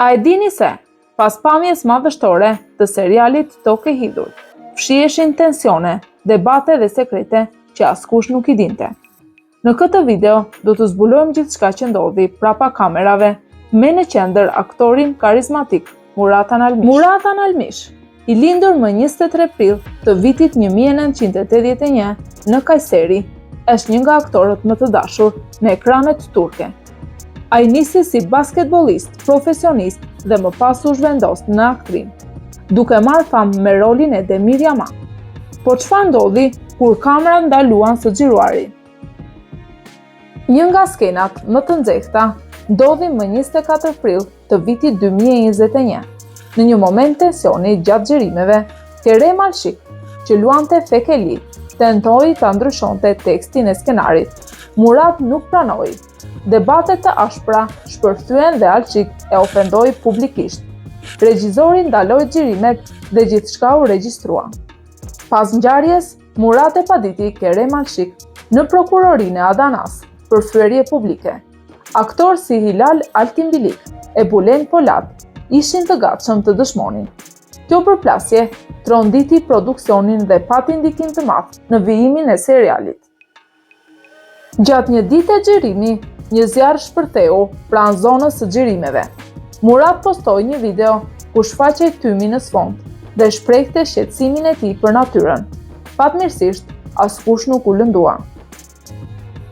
A e dini se, pas pamjes madhështore të serialit Tokë e Hidhur, fshiheshin tensione, debate dhe sekrete që askush nuk i dinte. Në këtë video do të zbulojmë gjithçka që ndodhi prapa kamerave me në qendër aktorin karizmatik Muratan Almish. Muratan Almish, i lindur më 23 prill të vitit 1981 në Kayseri, është një nga aktorët më të dashur në ekranet turke. Ai nisi si basketbolist profesionist dhe më pas u zhvendos në aktrim, duke marrë famë me rolin e Demir Yaman. Po çfarë ndodhi kur kamerat ndaluan së xhiruari? Një nga skenat më të nxehta ndodhi më 24 prill të vitit 2021. Në një moment tensioni gjatë xhirimeve, Kerem Alshik, që luante Fekeli, tentoi ta ndryshonte tekstin e skenarit. Murat nuk pranoi. Debatet të ashpra shpërthyen dhe Alshik e ofendoi publikisht. Regjizori ndaloi xhirimet dhe gjithçka u regjistrua. Pas ngjarjes, Murat e paditi Kerem Alshik në prokurorinë e Adanas për thyerje publike. Aktor si Hilal Altimbilik e Bulen Polat ishin të gatshëm të dëshmonin. Kjo përplasje tronditi produksionin dhe pati ndikim të madh në vijimin e serialit. Gjatë një dite xhirimi, një zjarr shpërtheu pranë zonës së xhirimeve. Murat postoi një video ku shfaqej tymi në sfond dhe shprehte shqetësimin e tij për natyrën. Fatmirësisht, askush nuk u lëndua.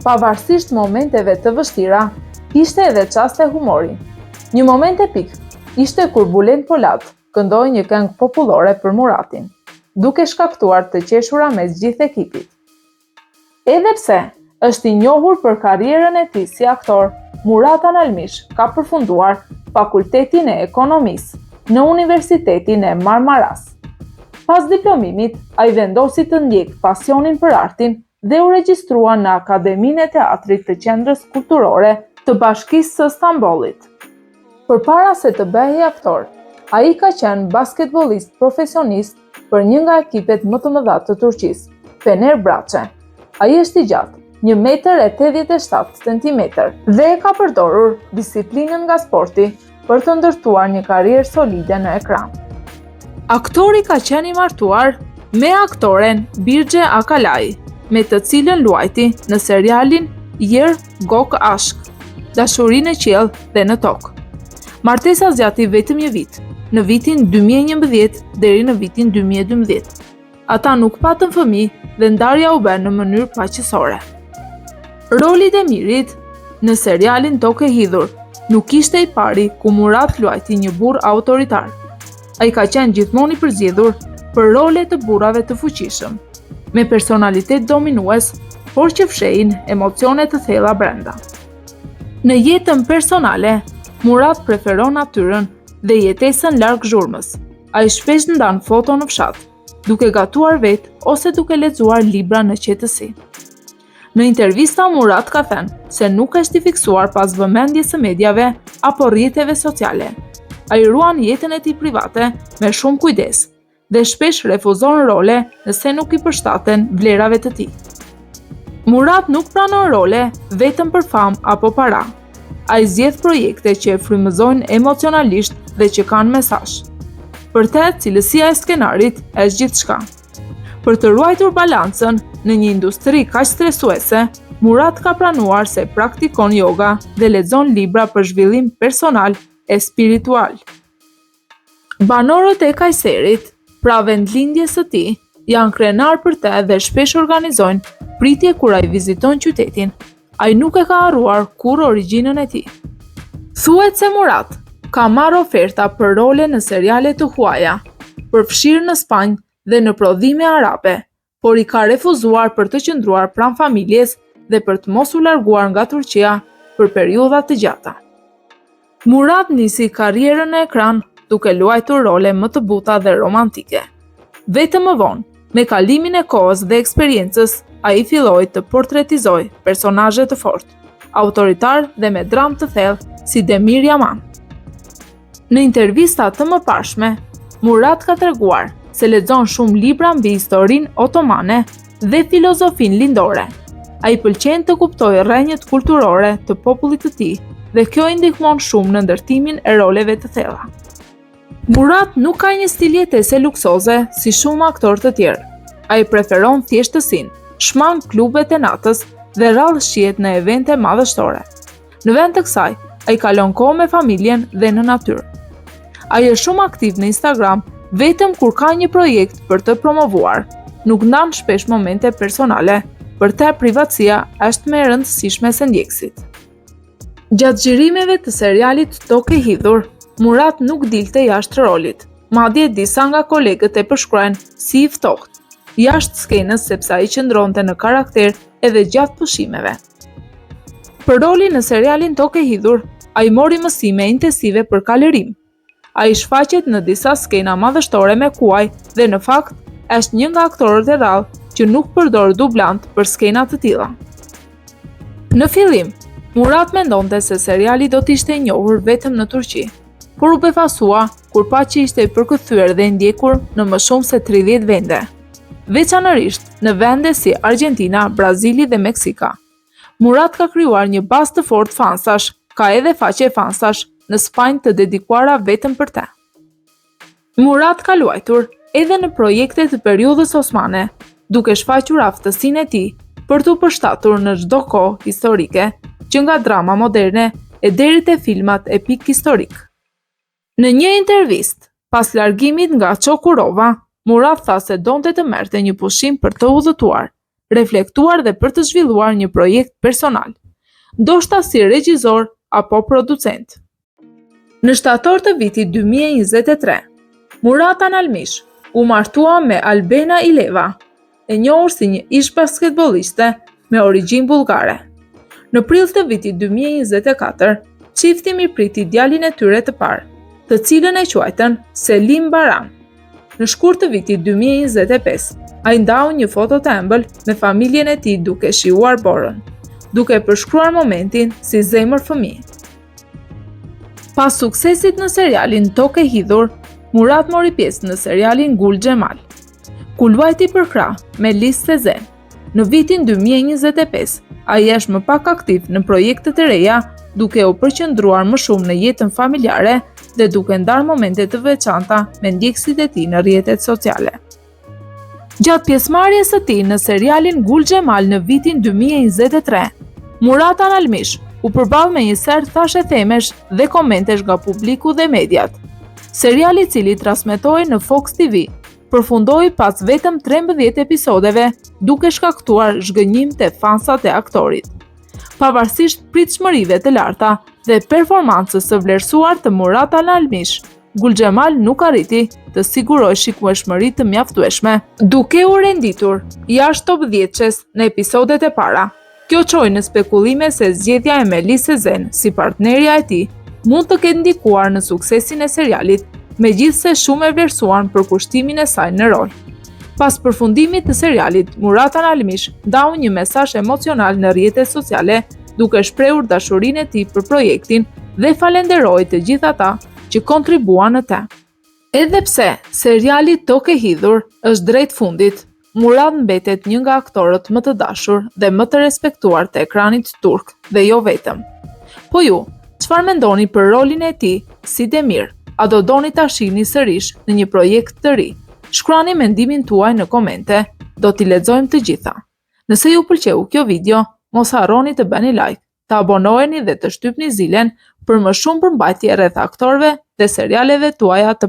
Pavarësisht momenteve të vështira, kishte edhe çaste humori. Një moment epik ishte kur Bulen Polat këndoi një këngë popullore për Muratin, duke shkaktuar të qeshura mes gjithë ekipit. Edhe pse është i njohur për karrierën e tij si aktor, Muratan Almish ka përfunduar Fakultetin e Ekonomisë në Universitetin e Marmaras. Pas diplomimit, ai vendosi të ndjek pasionin për artin dhe u regjistrua në Akademinë e Teatrit të Qendrës Kulturore të Bashkisë së Stambollit. Përpara se të bëhej aktor, ai ka qenë basketbolist profesionist për një nga ekipet më të mëdha të Turqisë, Fenerbahçe. Ai është i gjatë, 1,87 cm dhe e ka përdorur disiplinën nga sporti për të ndërtuar një karrierë solide në ekran. Aktori ka qenë i martuar me aktoren Birxhe Akalaj, me të cilën luajti në serialin Yer Gok Ashk, Dashurinë e qiell dhe në tokë. Martesa zgjati vetëm një vit, në vitin 2011 deri në vitin 2012. Ata nuk patën fëmijë dhe ndarja u bë në mënyrë paqësore. Roli i Demirit në serialin Tokë e Hidhur nuk ishte i pari ku Murat luajti një burr autoritar. Ai ka qenë gjithmonë i përzgjedhur për role të burrave të fuqishëm, me personalitet dominues, por që fshehin emocione të thella brenda. Në jetën personale, Murat preferon natyrën dhe jetesën larg zhurmës. Ai shpesh ndan foto në fshat, duke gatuar vetë ose duke lexuar libra në qetësi. Në intervista Murat ka thënë se nuk është i fiksuar pas vëmendjes së mediave apo rrjeteve sociale. Ai ruan jetën e tij private me shumë kujdes dhe shpesh refuzon role nëse nuk i përshtaten vlerave të tij. Murat nuk pranon role vetëm për famë apo para. Ai zgjedh projekte që e frymëzojnë emocionalisht dhe që kanë mesazh. Për të, cilësia e skenarit është gjithçka. Për të ruajtur balancën në një industri kaq stresuese, Murat ka pranuar se praktikon yoga dhe lexon libra për zhvillim personal e spiritual. Banorët e Kajserit, pra vendlindjes së tij, janë krenar për të dhe shpesh organizojnë pritje kur ai viziton qytetin. Ai nuk e ka harruar kur origjinën e tij. Thuhet se Murat ka marrë oferta për role në seriale të huaja, përfshirë në Spanjë dhe në prodhime arabe, por i ka refuzuar për të qëndruar pranë familjes dhe për të mos u larguar nga Turqia për periudha të gjata. Murat nisi karrierën në ekran duke luajtur role më të buta dhe romantike. Vetëm më vonë, me kalimin e kohës dhe eksperiencës, ai filloi të portretizoj personazhe të fortë, autoritar dhe me dramë të thellë si Demir Yaman. Në intervista të mëparshme, Murat ka treguar se lexon shumë libra mbi historinë otomane dhe filozofinë lindore. Ai pëlqen të kuptojë rrjenjët kulturore të popullit të tij dhe kjo i ndihmon shumë në ndërtimin e roleve të thella. Murat nuk ka një stil jetese luksoze si shumë aktorë të tjerë. Ai preferon thjeshtësinë, shmang klubet e natës dhe rrallë shihet në evente madhështore. Në vend të kësaj, ai kalon kohë me familjen dhe në natyrë. Ai është shumë aktiv në Instagram vetëm kur ka një projekt për të promovuar. Nuk ndan shpesh momente personale, për te privatësia është më e rëndësishme se ndjekësit. Gjatë xhirimeve të serialit Tokë e Hidhur, Murat nuk dilte jashtë rolit. Madje disa nga kolegët e përshkruajnë si i ftohtë jashtë skenës sepse ai qëndronte në karakter edhe gjatë pushimeve. Për rolin në serialin Tokë e Hidhur, ai mori mësime intensive për kalorim. Ai shfaqet në disa skena madhështore me kuaj dhe në fakt është një nga aktorët e rrallë që nuk përdor dublant për skena të tilla. Në fillim, Murat mendonte se seriali do të ishte i njohur vetëm në Turqi, por u befasua kur pa që ishte i përkëthyer dhe ndjekur në më shumë se 30 vende, veçanërisht në vende si Argentina, Brazili dhe Meksika. Murat ka krijuar një bazë të fortë fansash, ka edhe faqe fansash në Spanjë të dedikuara vetëm për te. Murat ka luajtur edhe në projekte të periudhës osmane, duke shfaqur aftësinë e tij për t'u përshtatur në çdo kohë historike, që nga drama moderne e deri te filmat epik historik. Në një intervistë, pas largimit nga Çokurova, Murat tha se donte të merrte një pushim për të udhëtuar, reflektuar dhe për të zhvilluar një projekt personal, ndoshta si regjisor apo producent. Në shtator të vitit 2023, Murat Analmish u martua me Albena Ileva, e njohur si një ish basketbolliste me origjinë bullgare. Në prill të vitit 2024, çifti mirëpriti djalin e tyre të parë, të cilën e quajtën Selim Baran. Në shkurt të vitit 2025, ai ndau një foto të ëmbël me familjen e tij duke shijuar borën, duke përshkruar momentin si zemër fëmijë. Pas suksesit në serialin Tokë e Hidhur, Murat mori pjesë në serialin Gul Xhemal, ku luajti për krah me Lis Sezen. Në vitin 2025, ai është më pak aktiv në projekte të reja, duke u përqendruar më shumë në jetën familjare dhe duke ndarë momente të veçanta me ndjekësit e tij në rrjetet sociale. Gjatë pjesëmarrjes së tij në serialin Gul Xhemal në vitin 2023, Murat Analmish u përball me një ser thashe themesh dhe komentesh nga publiku dhe mediat. Seriali i cili transmetohej në Fox TV përfundoi pas vetëm 13 episodeve duke shkaktuar zhgënjim te fansat e aktorit. Pavarësisht pritshmërive të larta dhe performancës së vlerësuar të Murat Analmish, Gul Xhemal nuk arriti të sigurojë shikueshmëri të mjaftueshme, duke u renditur jashtë top 10-shes në episodet e para. Kjo çoi në spekulime se zgjedhja e Melis Sezen si partnerja e tij mund të ketë ndikuar në suksesin e serialit, megjithse shumë e vlerësuan për kushtimin e saj në rol. Pas përfundimit të serialit, Murat Analmish ndau një mesazh emocional në rrjetet sociale, duke shprehur dashurinë e tij për projektin dhe falenderoi të gjithë ata që kontribuan në te. Edhe pse seriali Tokë e Hidhur është drejt fundit, Murat mbetet një nga aktorët më të dashur dhe më të respektuar të ekranit turk dhe jo vetëm. Po ju, çfarë mendoni për rolin e tij si Demir? A do doni ta shihni sërish në një projekt të ri? Shkruani mendimin tuaj në komente, do t'i lexojmë të gjitha. Nëse ju pëlqeu kjo video, mos harroni të bëni like, të abonoheni dhe të shtypni zilen për më shumë përmbajtje rreth aktorëve dhe serialeve tuaja të